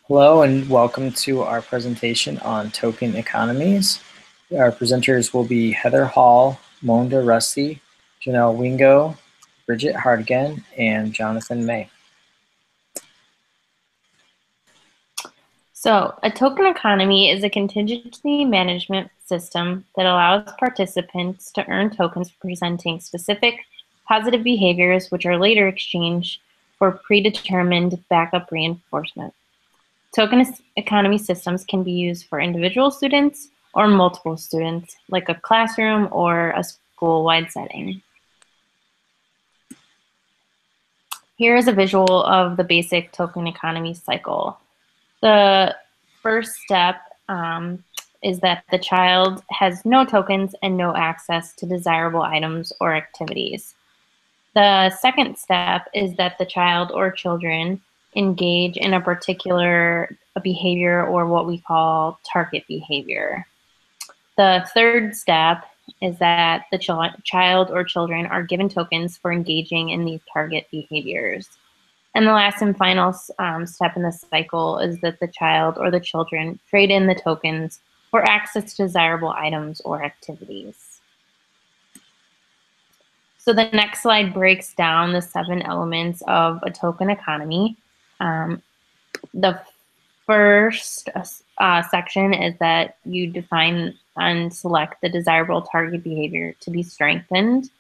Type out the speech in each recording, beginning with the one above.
Hello and welcome to our presentation on token economies. Our presenters will be Heather Hall, Monda Rusty, Janelle Wingo, Bridget Hardigan, and Jonathan May. So, a token economy is a contingency management system that allows participants to earn tokens presenting specific positive behaviors which are later exchanged for predetermined backup reinforcement. Token economy systems can be used for individual students or multiple students, like a classroom or a school-wide setting. Here is a visual of the basic token economy cycle. The first step is that the child has no tokens and no access to desirable items or activities. The second step is that the child or children engage in a particular behavior or what we call target behavior. The third step is that the child or children are given tokens for engaging in these target behaviors. And the last and final step in the cycle is that the child or the children trade in the tokens for access to desirable items or activities. So the next slide breaks down the 7 elements of a token economy. The first section is that you define and select the desirable target behavior to be strengthened.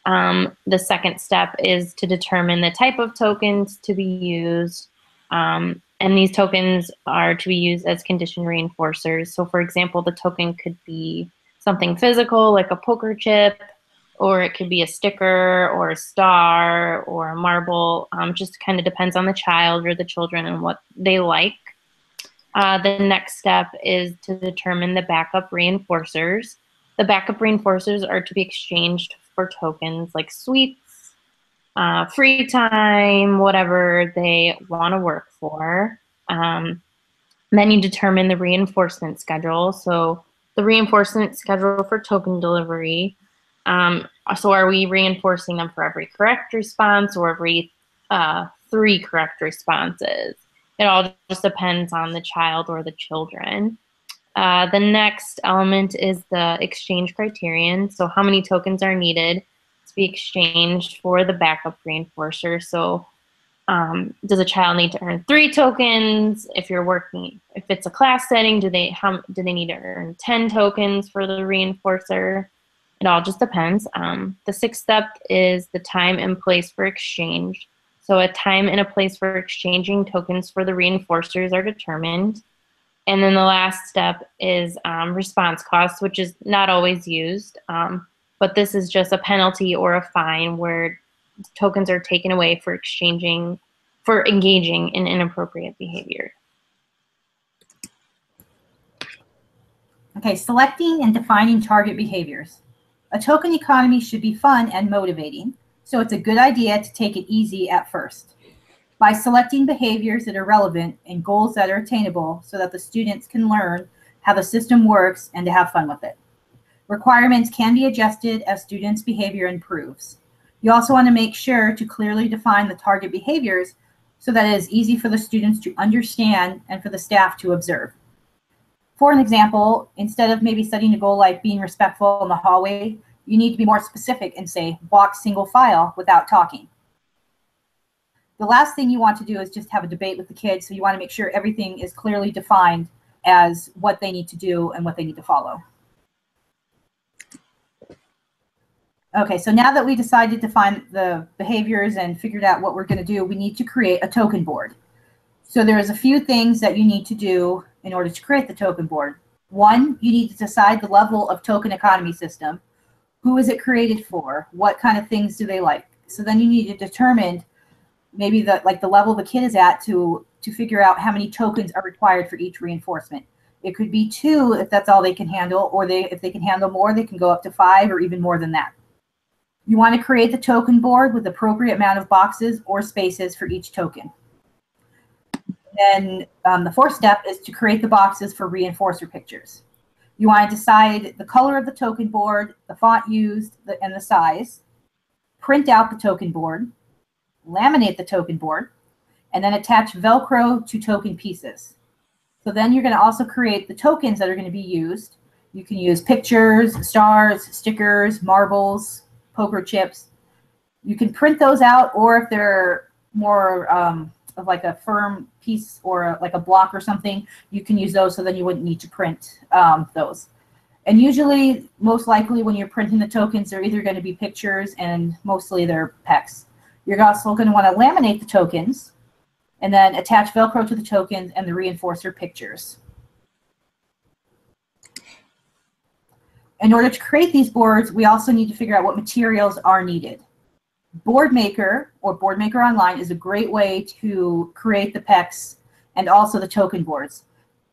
The second step is to determine the type of tokens to be used. And these tokens are to be used as condition reinforcers. So for example, the token could be something physical like a poker chip, or it could be a sticker or a star or a marble. Just kind of depends on the child or the children and what they like. The next step is to determine the backup reinforcers. The backup reinforcers are to be exchanged for tokens like sweets, free time, whatever they want to work for. Then you determine the reinforcement schedule. So the reinforcement schedule for token delivery. So are we reinforcing them for every correct response or every 3 correct responses? It all just depends on the child or the children. The next element is the exchange criterion. So how many tokens are needed to be exchanged for the backup reinforcer? So does a child need to earn 3 tokens? If it's a class setting, do they need to earn 10 tokens for the reinforcer? It all just depends. The 6th step is the time and place for exchange. So a time and a place for exchanging tokens for the reinforcers are determined. And then the last step is response costs, which is not always used, but this is just a penalty or a fine where tokens are taken away for engaging in inappropriate behavior. Okay, selecting and defining target behaviors. A token economy should be fun and motivating, so it's a good idea to take it easy at first. By selecting behaviors that are relevant and goals that are attainable so that the students can learn how the system works and to have fun with it. Requirements can be adjusted as students' behavior improves. You also want to make sure to clearly define the target behaviors so that it is easy for the students to understand and for the staff to observe. For an example, instead of maybe setting a goal like being respectful in the hallway, you need to be more specific and say, walk single file without talking. The last thing you want to do is just have a debate with the kids, so you want to make sure everything is clearly defined as what they need to do and what they need to follow. Okay, so now that we decided to define the behaviors and figured out what we're going to do, we need to create a token board. So there's a few things that you need to do in order to create the token board. 1, you need to decide the level of token economy system. Who is it created for? What kind of things do they like? So then you need to determine maybe the level the kid is at to figure out how many tokens are required for each reinforcement. It could be 2 if that's all they can handle, or if they can handle more, they can go up to 5 or even more than that. You want to create the token board with appropriate amount of boxes or spaces for each token. Then the 4th step is to create the boxes for reinforcer pictures. You want to decide the color of the token board, the font used, and the size. Print out the token board, laminate the token board, and then attach Velcro to token pieces. So then you're going to also create the tokens that are going to be used. You can use pictures, stars, stickers, marbles, poker chips. You can print those out, or if they're more of like a firm piece or like a block or something, you can use those, so then you wouldn't need to print those. And usually, most likely when you're printing the tokens, they're either going to be pictures, and mostly they're PECs. You're also going to want to laminate the tokens and then attach Velcro to the tokens and the reinforcer pictures. In order to create these boards, we also need to figure out what materials are needed. Boardmaker or Boardmaker Online is a great way to create the PECs and also the token boards.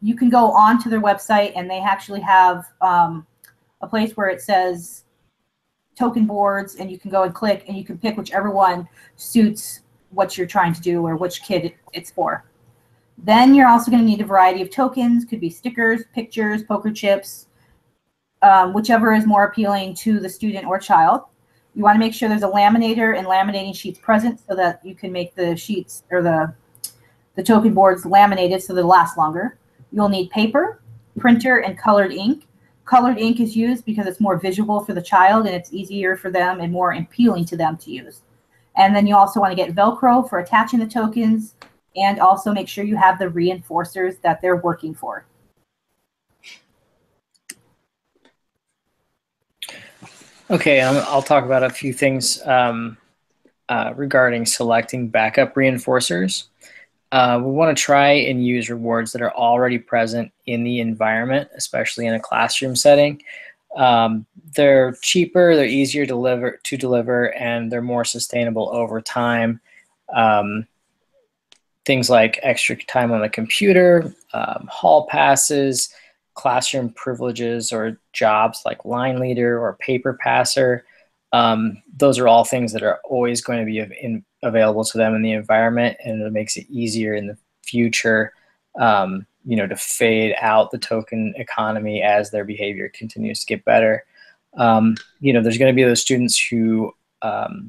You can go onto their website, and they actually have a place where it says token boards, and you can go and click, and you can pick whichever one suits what you're trying to do or which kid it's for. Then you're also going to need a variety of tokens. Could be stickers, pictures, poker chips, whichever is more appealing to the student or child. You want to make sure there's a laminator and laminating sheets present so that you can make the sheets or the token boards laminated so they'll last longer. You'll need paper, printer, and colored ink. Colored ink is used because it's more visual for the child and it's easier for them and more appealing to them to use. And then you also want to get Velcro for attaching the tokens, and also make sure you have the reinforcers that they're working for. Okay, I'll talk about a few things regarding selecting backup reinforcers. We want to try and use rewards that are already present in the environment, especially in a classroom setting. They're cheaper, they're easier to deliver, and they're more sustainable over time. Things like extra time on the computer, hall passes, classroom privileges, or jobs like line leader or paper passer. Those are all things that are always going to be available to them in the environment, and it makes it easier in the future to fade out the token economy as their behavior continues to get better. There's going to be those students who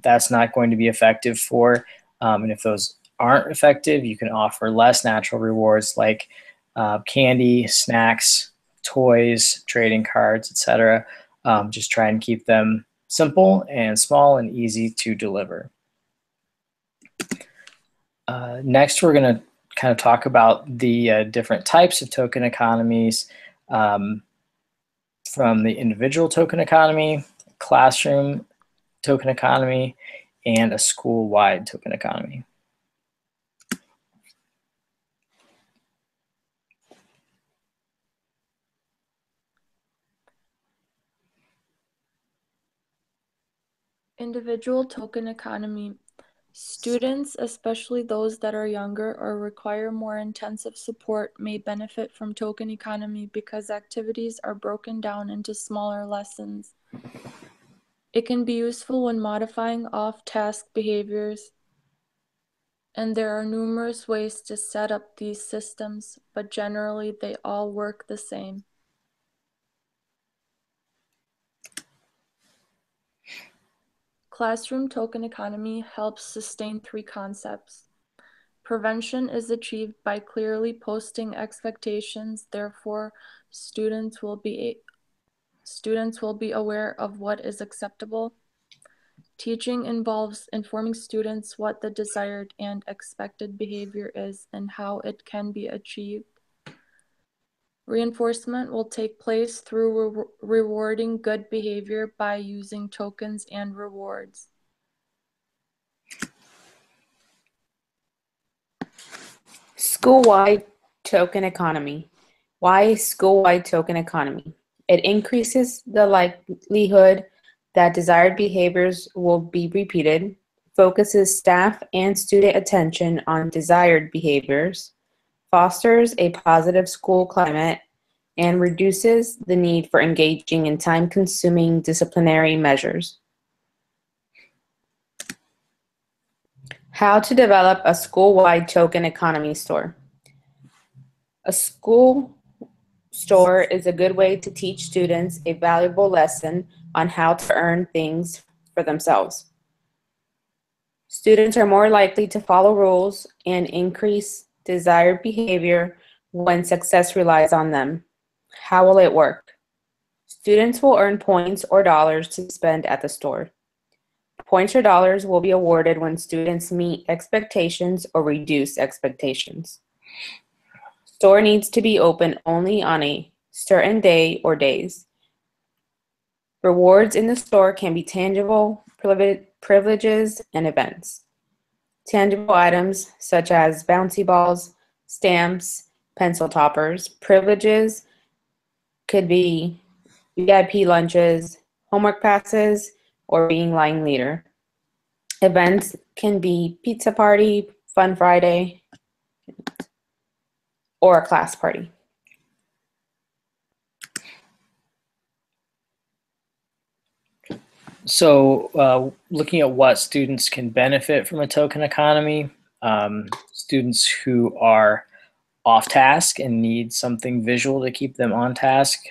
that's not going to be effective for, and if those aren't effective, you can offer less natural rewards like candy, snacks, toys, trading cards, etc. Just try and keep them simple and small and easy to deliver. Next, we're going to kind of talk about the different types of token economies, from the individual token economy, classroom token economy, and a school-wide token economy. Individual token economy. Students, especially those that are younger or require more intensive support, may benefit from token economy because activities are broken down into smaller lessons. It can be useful when modifying off-task behaviors, and there are numerous ways to set up these systems, but generally they all work the same. Classroom token economy helps sustain three concepts. Prevention is achieved by clearly posting expectations, therefore students will be aware of what is acceptable. Teaching involves informing students what the desired and expected behavior is and how it can be achieved. Reinforcement will take place through rewarding good behavior by using tokens and rewards. School-wide token economy. Why school-wide token economy? It increases the likelihood that desired behaviors will be repeated, focuses staff and student attention on desired behaviors, fosters a positive school climate, and reduces the need for engaging in time-consuming disciplinary measures. How to develop a school-wide token economy store. A school store is a good way to teach students a valuable lesson on how to earn things for themselves. Students are more likely to follow rules and increase desired behavior when success relies on them. How will it work? Students will earn points or dollars to spend at the store. Points or dollars will be awarded when students meet expectations or reduce expectations. Store needs to be open only on a certain day or days. Rewards in the store can be tangible, privileges, and events. Tangible items such as bouncy balls, stamps, pencil toppers. Privileges could be VIP lunches, homework passes, or being line leader. Events can be pizza party, fun Friday, or a class party. So looking at what students can benefit from a token economy, students who are off task and need something visual to keep them on task,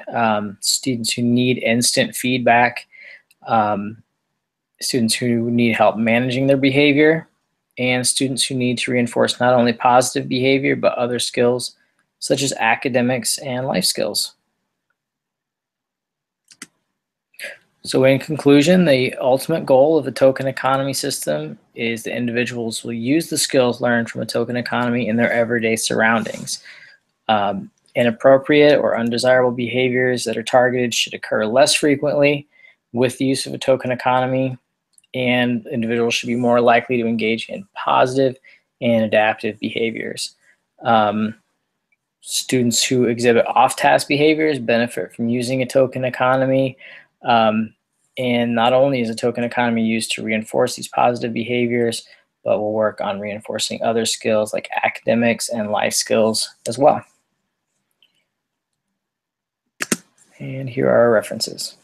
students who need instant feedback, students who need help managing their behavior, and students who need to reinforce not only positive behavior but other skills such as academics and life skills. So in conclusion, the ultimate goal of a token economy system is that individuals will use the skills learned from a token economy in their everyday surroundings. Inappropriate or undesirable behaviors that are targeted should occur less frequently with the use of a token economy, and individuals should be more likely to engage in positive and adaptive behaviors. Students who exhibit off-task behaviors benefit from using a token economy. And not only is a token economy used to reinforce these positive behaviors, but will work on reinforcing other skills like academics and life skills as well. And here are our references.